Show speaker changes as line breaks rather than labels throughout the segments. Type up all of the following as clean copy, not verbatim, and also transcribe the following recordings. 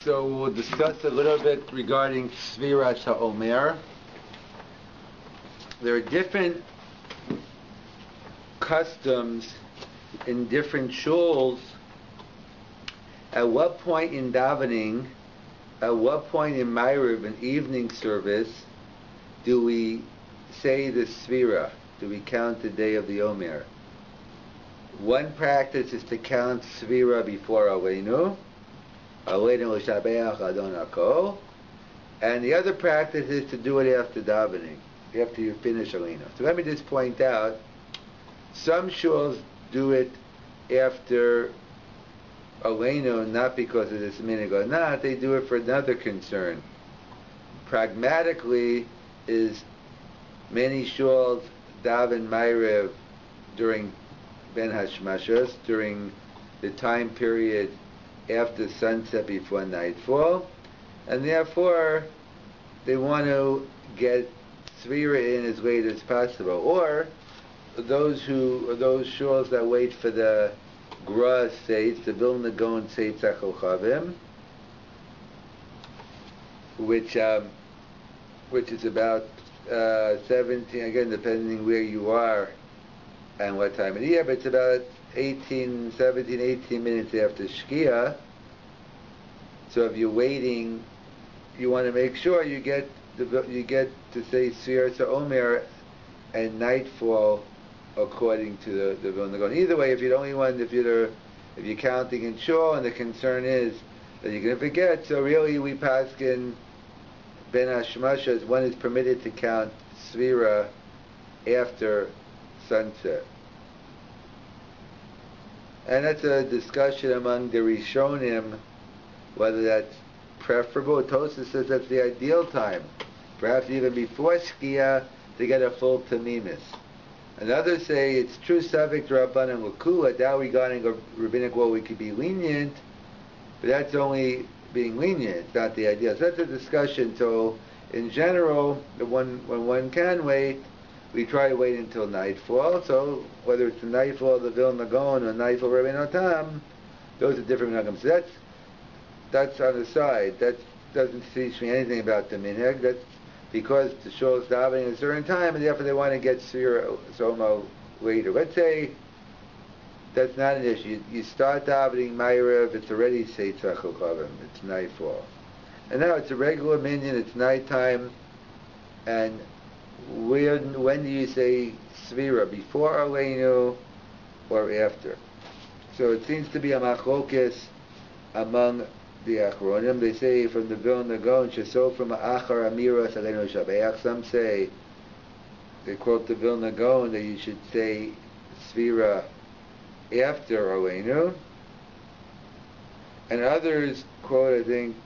So we'll discuss a little bit regarding Sefiras Haomer. There are different customs in different shuls. At what point in davening, at what point in Ma'ariv, an evening service, do we say the Sefira? Do we count the day of the Omer? One practice is to count Sefira before Aleinu. Aleinu l'shabeach Adon HaKol. And the other practice is to do it after davening, after you finish Aleinu. So let me just point out, some shuls do it after Aleinu, not because of this minhag or not, they do it for another concern. Pragmatically, is many shuls daven Ma'ariv during Ben Hashmashos, during the time period after sunset before nightfall, and therefore they want to get Sefira in as late as possible. Or those shuls that wait for the Gra Seitz, the Vilna Gaon Seitz Chavim, which is about 17, again depending where you are and what time of the year, but it's about 18 minutes after Shkia. So if you're waiting, you want to make sure you get to say Sefiras Haomer and nightfall according to the Vilna Gaon. Either way, if you're counting in shul, and the concern is that you're going to forget, so really we paskin Ben Hashmashas, one is permitted to count Sefira after sunset. And that's a discussion among the Rishonim, whether that's preferable. Tosafos says that's the ideal time, perhaps even before Shkia, to get a full Tamimis. And others say it's true Savik Rabbanan L'Kula, now regarding a rabbinic law we could be lenient, but that's only being lenient, it's not the ideal. So that's a discussion. So in general, when one can wait, we try to wait until nightfall. So whether it's the nightfall of the Vilna Gaon or nightfall of Rabbi Notam, those are different minhagim. So that's on the side. That doesn't teach me anything about the minhag. That's because the shul is davening at a certain time, and therefore they want to get Sefiras Haomer later. Let's say that's not an issue. You start davening Ma'ariv, it's already Seitz Chavim, it's nightfall. And now it's a regular minyan, it's nighttime, and when do you say Sefira? Before Aleinu or after? So it seems to be a machlokes among the Achronim. They say from the Vilna Gaon, Sheso from Achar Amiras Aleinu Shabeach. Some say, they quote the Vilna Gaon, that you should say Sefira after Aleinu. And others quote, I think,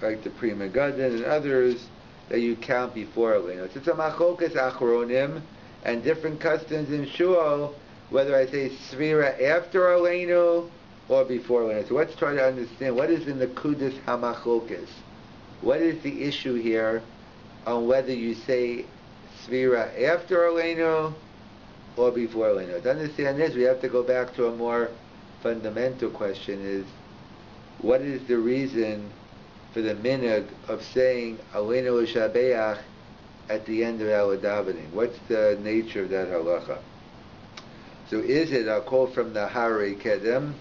like the Pri Megaddin, and others, that you count before Aleinu. So it's a machlokes Achronim, and different customs in shul, whether I say Sefira after Aleinu or before Aleinu. So let's try to understand what is in the Kudas HaMachlokes. What is the issue here on whether you say Sefira after Aleinu or before Aleinu? To understand this, we have to go back to a more fundamental question: is what is the reason for the minhag of saying Aleinu l'shabeach at the end of our davening? What's the nature of that halacha? So is it, I'll quote from the Harei Kedem,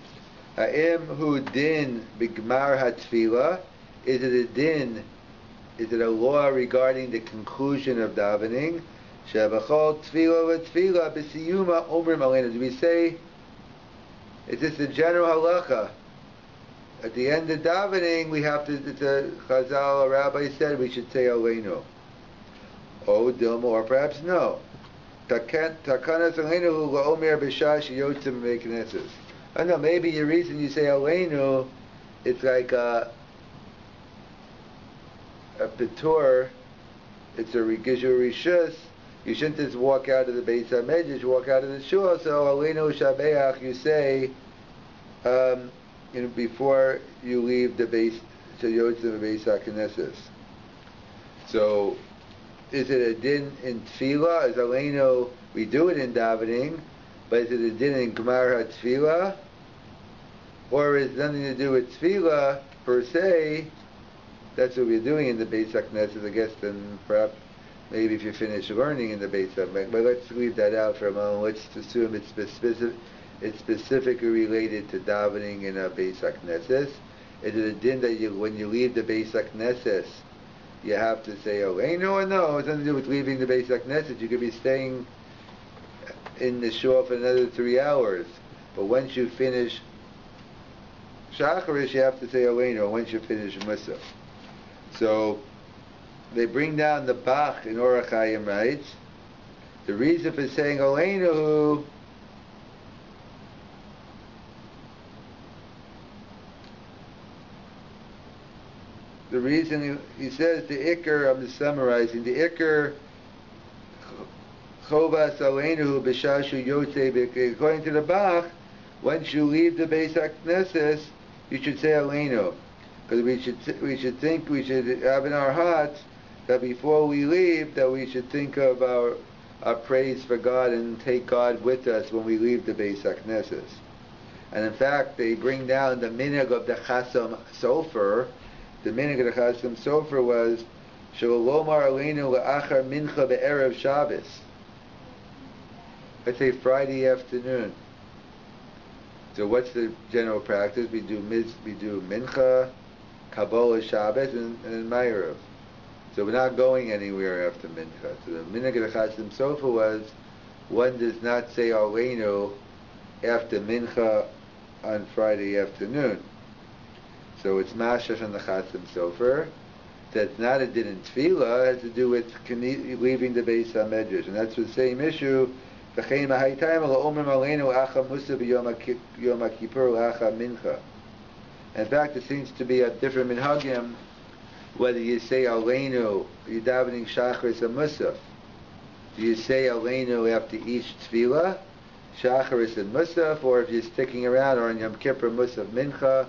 Ha'im hu din b'gmar ha'tfila, is it a din, is it a law regarding the conclusion of davening? She'b'chol tfila v'tfila b'siyuma omrim Aleinu. Do we say, is this a general halacha? At the end of davening, we have to, the Chazal or Rabbi said we should say Aleinu. Oh, Dilma, or perhaps no. Takanas Aleinu hu la'omer b'shah sheyotzim me'knesses. I don't know, maybe the reason you say Aleinu, it's like a Petur, it's a Regishu Rishus. You shouldn't just walk out of the Beis HaMedrash, walk out of the shul. So Aleinu Shabeach, you say, before you leave the base, Sheyotzim Beis HaKnesses. So, is it a din in Tefillah? Is Aleinu, we do it in davening, but is it a din in Gemar HaTefillah? or it's nothing to do with tefillah per se, that's what we're doing in the Beis HaKnesset, I guess, then perhaps maybe if you finish learning in the Beis HaKnesset, but let's leave that out for a moment. Let's assume it's specifically related to davening in a Beis HaKnesset. It is a din that when you leave the Beis HaKnesset, you have to say Aleinu, or no? It's nothing to do with leaving the Beis HaKnesset. You could be staying in the shul for another 3 hours, but once you finish Shacharis, you have to say Aleinu once you finish Musaf. So they bring down the Bach in Orach Chaim writes, the reason for saying Aleinu, the reason he says the Iker, I'm just summarizing, the Iker Chovas Aleinu B'Shashu Yotze, according to the Bach, once you leave the Beis HaKnesset, you should say Aleinu. Because we should have in our hearts that before we leave, that we should think of our praise for God and take God with us when we leave the Beis HaKnesset. And in fact, they bring down the minhag of the Chasam Sofer. The minhag of the Chasam Sofer was Shalomar Aleinu La'achar Mincha Be'erev Shabbos. Let's say Friday afternoon. So what's the general practice? We do Mincha, Kabbalah Shabbos, and Ma'ariv. So we're not going anywhere after Mincha. So the minhag of the Chasam Sofer was one does not say Aleinu after Mincha on Friday afternoon. So it's Mashash on the Chasam Sofer. That's not a din in Tefillah. It has to do with leaving the Beis HaMedrash. And that's the same issue. In fact, it seems to be a different minhagim whether you say Aleinu, you're davening Shacharis and Musaf. Do you say Aleinu after each tefillah, Shacharis and Musaf, or if you're sticking around, or on Yom Kippur Musaf Mincha,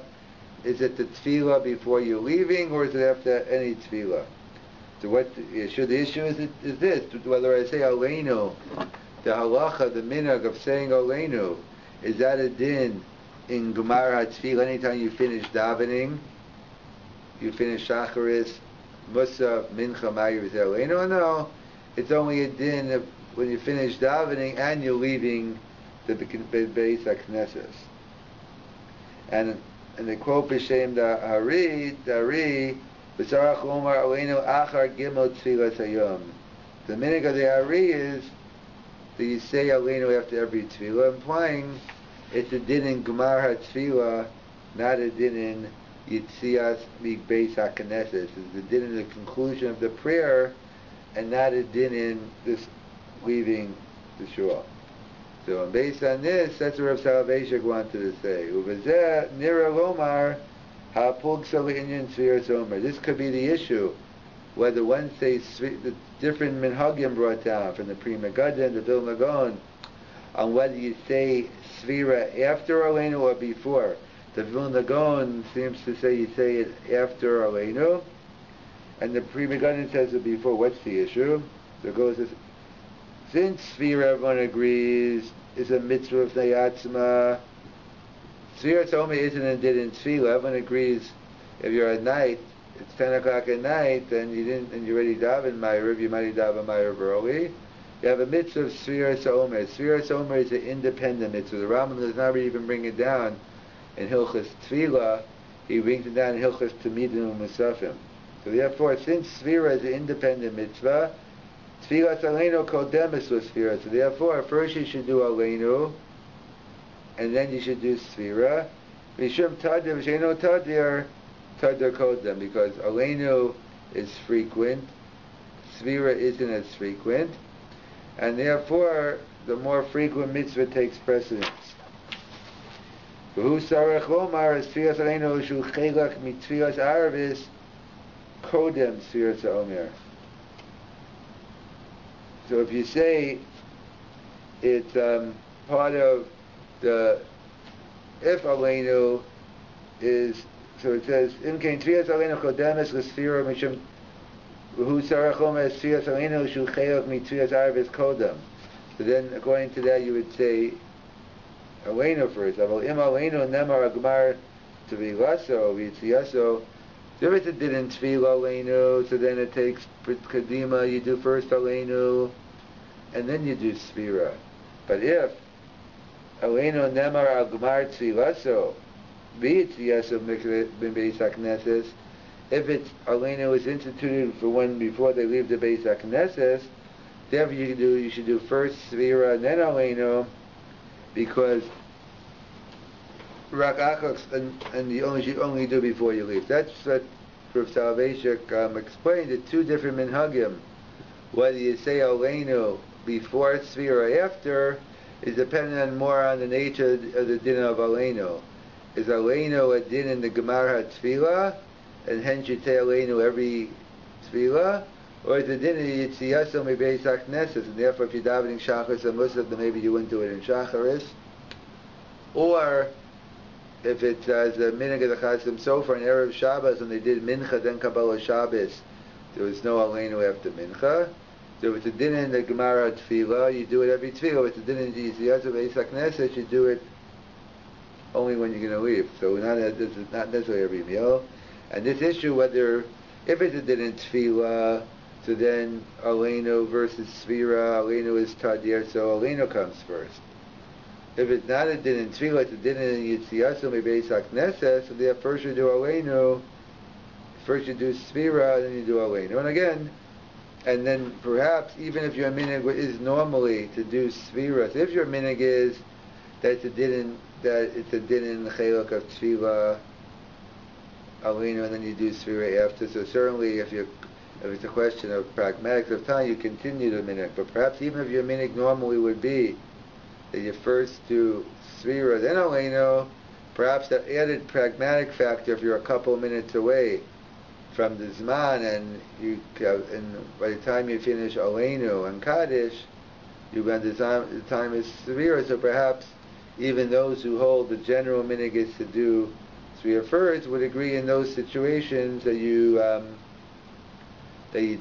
is it the tefillah before you're leaving, or is it after any tefillah? So the issue is this, whether I say Aleinu, the halacha, the minhag of saying Aleinu, is that a din in Gemar HaTefillah anytime you finish davening, you finish Shacharis, Musaf, Mincha, Ma'ariv, Aleinu, or no? It's only a din of when you finish davening and you're leaving the Beis HaKnesset. And they quote B'Shem Dari, B'Sarach Omar Aleinu Achar Gimel Tfilas Hayom. The minhag of the Ari is that you say Aleinu after every tefillah, implying it's a din in Gemar HaTefillah, not a din in Yitzias Beis HaKnesset. It's a din in the conclusion of the prayer, and not a din in this leaving the shul. So based on this, that's what Rav Soloveitchik wanted to say. Uvazeh nira lomar ha'pulg inyan Sefiras Haomer. This could be the issue, whether one says the different minhagim brought down from the Pri Megadim, the Vilna Gaon, on whether you say Sefira after Aleinu or before. The Vilna Gaon seems to say you say it after Aleinu, and the Pri Megadim says it before. What's the issue? So it goes, since Sefira, everyone agrees, is a mitzvah of Neyatzma, Sefiras Haomer isn't a din in Tefillah. Everyone agrees if you're at night, it's 10 o'clock at night, and you already daven Ma'ariv, you might daven Ma'ariv early. You have a mitzvah of Sefiras Haomer. Sefiras Haomer is an independent mitzvah. The Rambam does not even bring it down in Hilchas Tefillah. He brings it down in Hilchas Tamidim and Musafim. So therefore, since Sefira is an independent mitzvah, Tfilas Aleinu kodemis was Sefira. So therefore, first you should do Aleinu, and then you should do Sefira. V'shum tadir, v'sheino tadir, tadir kodem, because Aleinu is frequent, Sefira isn't as frequent, and therefore the more frequent mitzvah takes precedence. V'hu sarech lomar is Tfilas Aleinu shu chelak mitfilas Arvis kodem Sefiras Haomer. So if you say it's part of the if Aleinu is, so it says Im kein Tfilas Aleinu kodemes l'Sefira mishum v'hu sarach omer Tfilas Aleinu shu chelak mitfilas Arvis kodem. So then according to that you would say Aleinu first. Aval im Aleinu nemar agmar tevilaso v'yitziyaso. So if it's a din in tefillah Aleinu, so then it takes kadima. You do first Aleinu, and then you do Sefira. But if Aleinu nemar agmar tevilaso v'yitziyaso bin beis hakneses, if it's Aleinu is instituted for one before they leave the beis hakneses, therefore you should do first Sefira and then Aleinu, because Rak Achos and you should only do before you leave. That's what Rav Soloveitchik explained. The two different minhagim, whether you say Aleinu before Sefira or after, is dependent more on the nature of the din of Aleinu. Is Aleinu a din in the Gemara HaTfilah, and hence you say Aleinu every Tfilah? Or is the din in Yitziyaso Mebeis HaKnesses, and therefore if you're davening Shacharis and Musaf, then maybe you wouldn't do it in Shacharis? Or if it's as a minhag of the Chasim Sofer on Erev Shabbos, and they did Mincha then Kabbalah Shabbos, there was no Aleinu after Mincha. So if it's a din in the Gemara Tefillah, you do it every Tefillah. If it's a din in Yitziyaso Mebeis HaKnesses, you do it only when you're going to leave. So this is not necessarily every meal. And this issue, whether if it's a din in Tefillah, so then Aleinu versus Sefira, Aleinu is Tadir, so Aleinu comes first. If it's not a din in Tefillah, it's a din in Yitziyaso Mebeis HaKnesses, so there first you do Aleinu, first you do Sefira, then you do Aleinu. And again, and then perhaps even if your minhag is normally to do Sefira, so if your minhag is that it's a din in the Chelak of Tefillah, Aleinu, and then you do Sefira after, so certainly if it's a question of pragmatics of time, you continue the minhag. But perhaps even if your minhag normally would be that you first do Sefira, then Aleinu, perhaps that added pragmatic factor, if you're a couple minutes away from the Zman, and by the time you finish Aleinu and Kaddish, the time is Sefira, so perhaps even those who hold the general minhag is to do Sefira first would agree in those situations that you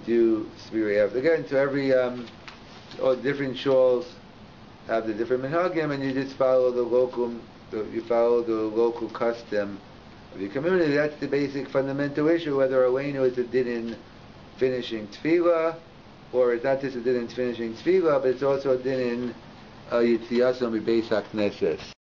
do Sefira after. Again, so every all different shuls have the different minhagim, and you just follow the local custom of your community. That's the basic fundamental issue, whether Aleinu is a din in finishing Tefillah, or it's not just a din in finishing Tefillah, but it's also a din in Yitziyaso Mebeis HaKnesses.